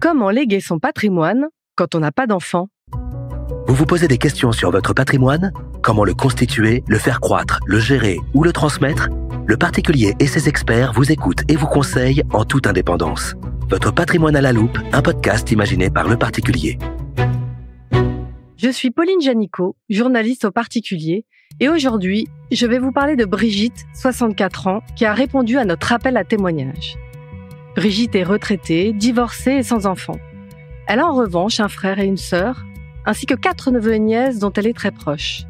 Comment léguer son patrimoine quand on n'a pas d'enfants? Vous vous posez des questions sur votre patrimoine? Comment le constituer, le faire croître, le gérer ou le transmettre? Le particulier et ses experts vous écoutent et vous conseillent en toute indépendance. Votre patrimoine à la loupe, un podcast imaginé par Le Particulier. Je suis Pauline Janicot, journaliste au Particulier, et aujourd'hui, je vais vous parler de Brigitte, 64 ans, qui a répondu à notre appel à témoignage. Brigitte est retraitée, divorcée et sans enfant. Elle a en revanche un frère et une sœur, ainsi que 4 neveux et nièces dont elle est très proche.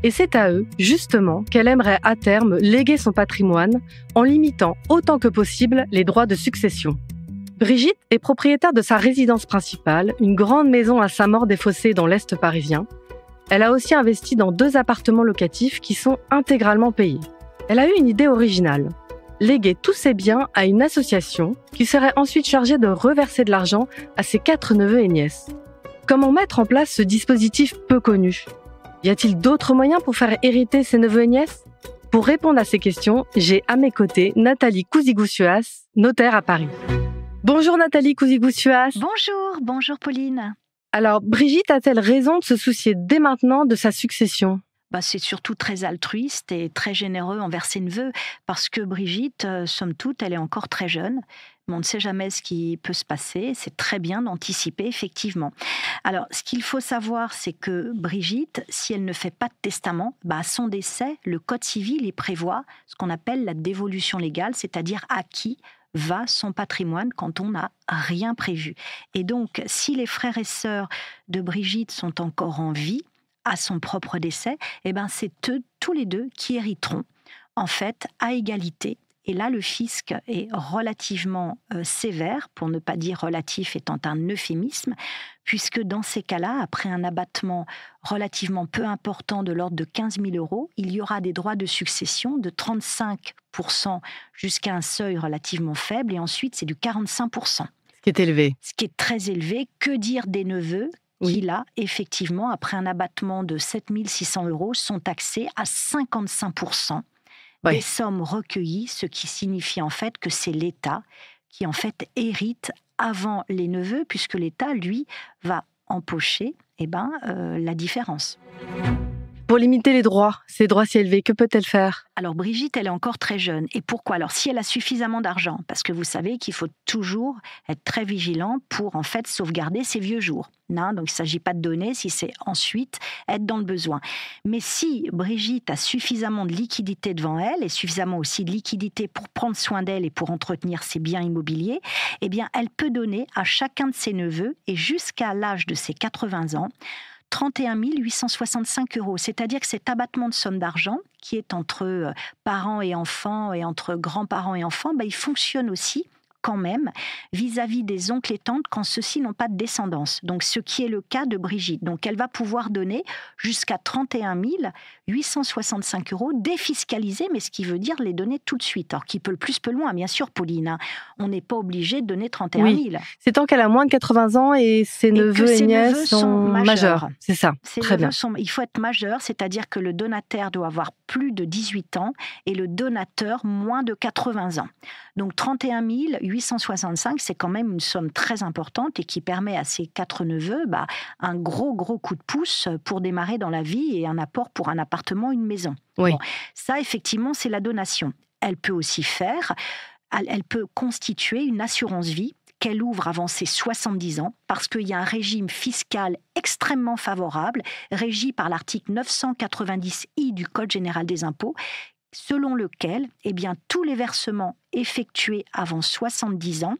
Et c'est à eux, justement, qu'elle aimerait à terme léguer son patrimoine en limitant autant que possible les droits de succession. Brigitte est propriétaire de sa résidence principale, une grande maison à Saint-Maur-des-Fossés dans l'Est parisien. Elle a aussi investi dans 2 appartements locatifs qui sont intégralement payés. Elle a eu une idée originale: léguer tous ses biens à une association qui serait ensuite chargée de reverser de l'argent à ses 4 neveux et nièces. Comment mettre en place ce dispositif peu connu? Y a-t-il d'autres moyens pour faire hériter ses neveux et nièces? Pour répondre à ces questions, j'ai à mes côtés Nathalie Cousigou-Suas, notaire à Paris. Bonjour Nathalie Cousigou-Suas. Bonjour Pauline. Alors, Brigitte a-t-elle raison de se soucier dès maintenant de sa succession? C'est surtout très altruiste et très généreux envers ses neveux, parce que Brigitte, somme toute, elle est encore très jeune. Mais on ne sait jamais ce qui peut se passer. C'est très bien d'anticiper, effectivement. Alors, ce qu'il faut savoir, c'est que Brigitte, si elle ne fait pas de testament, à son décès, le Code civil y prévoit ce qu'on appelle la dévolution légale, c'est-à-dire à qui va son patrimoine quand on n'a rien prévu. Et donc, si les frères et sœurs de Brigitte sont encore en vie, à son propre décès, c'est eux, tous les deux, qui hériteront, en fait, à égalité. Et là, le fisc est relativement sévère, pour ne pas dire relatif étant un euphémisme, puisque dans ces cas-là, après un abattement relativement peu important de l'ordre de 15 000 €, il y aura des droits de succession de 35% jusqu'à un seuil relativement faible, et ensuite c'est du 45%. Ce qui est élevé. Ce qui est très élevé. Que dire des neveux qui, là, effectivement, après un abattement de 7 600 €, sont taxés à 55% des sommes recueillies, ce qui signifie en fait que c'est l'État qui en fait hérite avant les neveux, puisque l'État, lui, va empocher la différence. Pour limiter les droits, ces droits si élevés, que peut-elle faire? Alors Brigitte, elle est encore très jeune. Et pourquoi? Alors si elle a suffisamment d'argent, parce que vous savez qu'il faut toujours être très vigilant pour en fait sauvegarder ses vieux jours. Donc il ne s'agit pas de donner si c'est ensuite être dans le besoin. Mais si Brigitte a suffisamment de liquidité devant elle et suffisamment aussi de liquidité pour prendre soin d'elle et pour entretenir ses biens immobiliers, elle peut donner à chacun de ses neveux, et jusqu'à l'âge de ses 80 ans, 31 865 €. C'est-à-dire que cet abattement de somme d'argent, qui est entre parents et enfants et entre grands-parents et enfants, il fonctionne aussi quand même vis-à-vis des oncles et tantes quand ceux-ci n'ont pas de descendance. Donc, ce qui est le cas de Brigitte. Donc, elle va pouvoir donner jusqu'à 31 865 € défiscalisés, mais ce qui veut dire les donner tout de suite. Alors, qui peut le plus, peut le moins, bien sûr, Pauline. On n'est pas obligé de donner 31 000. Oui. C'est tant qu'elle a moins de 80 ans et ses neveux et nièces sont majeurs. C'est ça, très bien. Il faut être majeur, c'est-à-dire que le donataire doit avoir plus de 18 ans et le donateur moins de 80 ans. Donc, 31 865, c'est quand même une somme très importante et qui permet à ses 4 neveux un gros coup de pouce pour démarrer dans la vie et un apport pour un appartement, une maison. Oui. Ça, effectivement, c'est la donation. Elle peut aussi elle peut constituer une assurance vie qu'elle ouvre avant ses 70 ans, parce qu'il y a un régime fiscal extrêmement favorable, régi par l'article 990I du Code général des impôts, selon lequel tous les versements effectués avant 70 ans,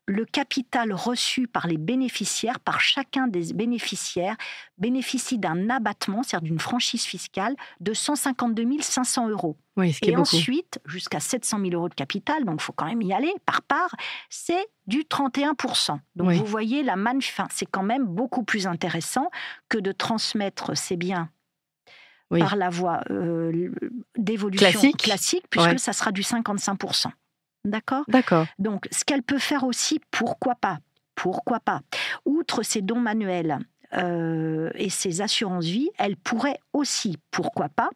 le capital reçu par les bénéficiaires, par chacun des bénéficiaires, bénéficie d'un abattement, c'est-à-dire d'une franchise fiscale, de 152 500 €. Oui, ce qui est beaucoup. Ensuite, jusqu'à 700 000 € de capital, donc il faut quand même y aller par part, c'est du 31%. Donc vous voyez, c'est quand même beaucoup plus intéressant que de transmettre ces biens par la voie d'évolution classique puisque ça sera du 55%. D'accord ? Donc, ce qu'elle peut faire aussi, pourquoi pas, outre ses dons manuels et ses assurances-vie, elle pourrait aussi, pourquoi pas,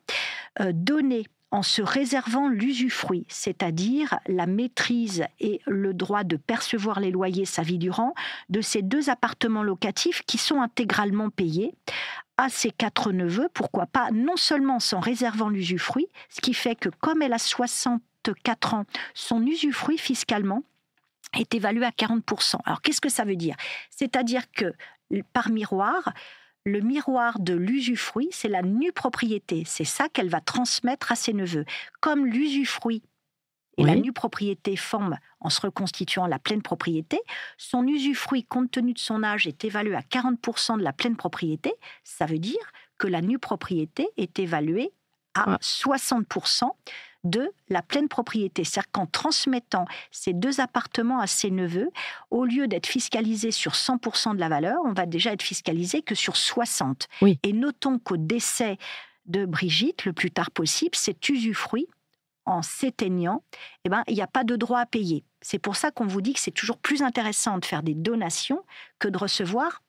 donner en se réservant l'usufruit, c'est-à-dire la maîtrise et le droit de percevoir les loyers sa vie durant de ces 2 appartements locatifs qui sont intégralement payés à ses 4 neveux, pourquoi pas, non seulement s'en réservant l'usufruit, ce qui fait que comme elle a 64 ans, son usufruit fiscalement est évalué à 40%. Alors qu'est-ce que ça veut dire ? C'est-à-dire que par miroir, le miroir de l'usufruit, c'est la nue propriété. C'est ça qu'elle va transmettre à ses neveux. Comme l'usufruit et la nue propriété forment, en se reconstituant, la pleine propriété, son usufruit, compte tenu de son âge, est évalué à 40% de la pleine propriété. Ça veut dire que la nue propriété est évaluée à 60% de la pleine propriété. C'est-à-dire qu'en transmettant ces 2 appartements à ses neveux, au lieu d'être fiscalisé sur 100% de la valeur, on va déjà être fiscalisé que sur 60%. Oui. Et notons qu'au décès de Brigitte, le plus tard possible, cet usufruit, en s'éteignant, il n'y a pas de droit à payer. C'est pour ça qu'on vous dit que c'est toujours plus intéressant de faire des donations que de recevoir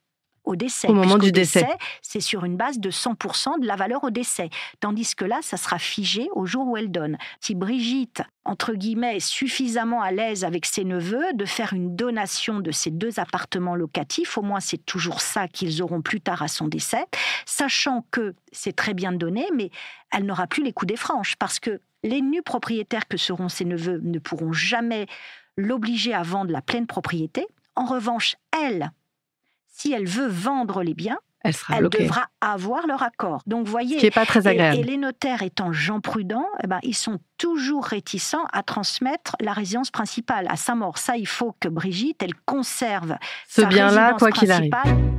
au décès. Au moment du décès, c'est sur une base de 100% de la valeur au décès. Tandis que là, ça sera figé au jour où elle donne. Si Brigitte, entre guillemets, est suffisamment à l'aise avec ses neveux de faire une donation de ces 2 appartements locatifs, au moins c'est toujours ça qu'ils auront plus tard à son décès, sachant que c'est très bien de donner, mais elle n'aura plus les coups des franches, parce que les nus propriétaires que seront ses neveux ne pourront jamais l'obliger à vendre la pleine propriété. En revanche, elle, si elle veut vendre les biens, elle devra avoir leur accord. Donc, voyez, ce qui n'est pas très agréable. Et les notaires étant gens prudents, ils sont toujours réticents à transmettre la résidence principale à sa mort. Ça, il faut que Brigitte, elle conserve ce sa bien-là, résidence quoi qu'il arrive. principale.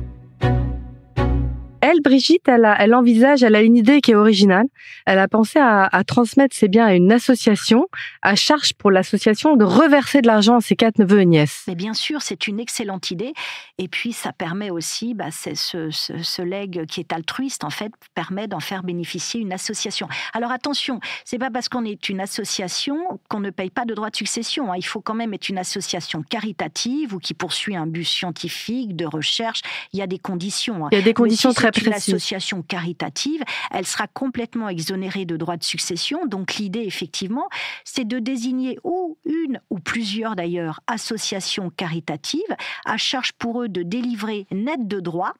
Elle, Brigitte, elle a une idée qui est originale. Elle a pensé à transmettre ses biens à une association, à charge pour l'association de reverser de l'argent à ses 4 neveux et nièces. Mais bien sûr, c'est une excellente idée. Et puis, ça permet aussi, ce legs qui est altruiste, en fait, permet d'en faire bénéficier une association. Alors attention, c'est pas parce qu'on est une association qu'on ne paye pas de droits de succession. Il faut quand même être une association caritative ou qui poursuit un but scientifique, de recherche. Il y a des conditions. Il y a des conditions très précises. Une association caritative, elle sera complètement exonérée de droits de succession. Donc l'idée, effectivement, c'est de désigner ou une ou plusieurs d'ailleurs associations caritatives à charge pour eux de délivrer net de droit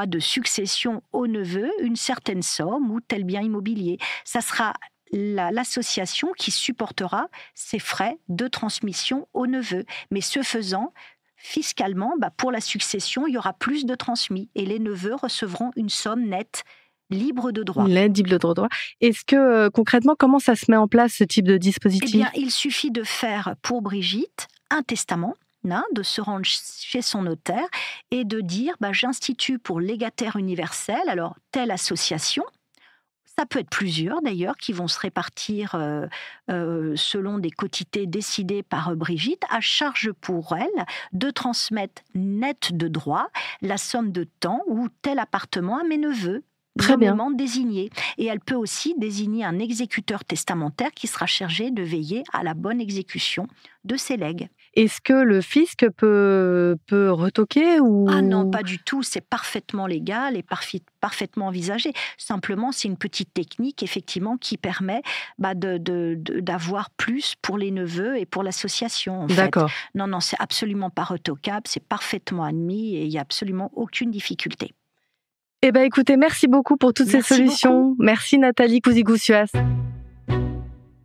de succession aux neveux, une certaine somme ou tel bien immobilier. Ça sera l'association qui supportera ces frais de transmission aux neveux. Mais ce faisant, fiscalement, pour la succession, il y aura plus de transmis et les neveux recevront une somme nette, libre de droit. Libre de droit. Est-ce que, concrètement, comment ça se met en place, ce type de dispositif ? Eh bien, il suffit de faire pour Brigitte un testament, de se rendre chez son notaire et de dire j'institue pour légataire universel, alors telle association. Ça peut être plusieurs d'ailleurs qui vont se répartir selon des quotités décidées par Brigitte, à charge pour elle de transmettre net de droit la somme de temps ou tel appartement à mes neveux. Très bien. Désigné. Et elle peut aussi désigner un exécuteur testamentaire qui sera chargé de veiller à la bonne exécution de ses legs. Est-ce que le fisc peut retoquer ou... Ah non, pas du tout. C'est parfaitement légal et parfaitement envisagé. Simplement, c'est une petite technique, effectivement, qui permet d'avoir plus pour les neveux et pour l'association. D'accord. Non, c'est absolument pas retocable. C'est parfaitement admis et il n'y a absolument aucune difficulté. Eh bien, écoutez, merci beaucoup pour toutes ces solutions. Beaucoup. Merci Nathalie Cousigoussias.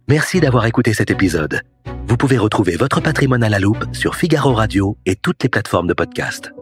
Merci d'avoir écouté cet épisode. Vous pouvez retrouver votre patrimoine à la loupe sur Figaro Radio et toutes les plateformes de podcast.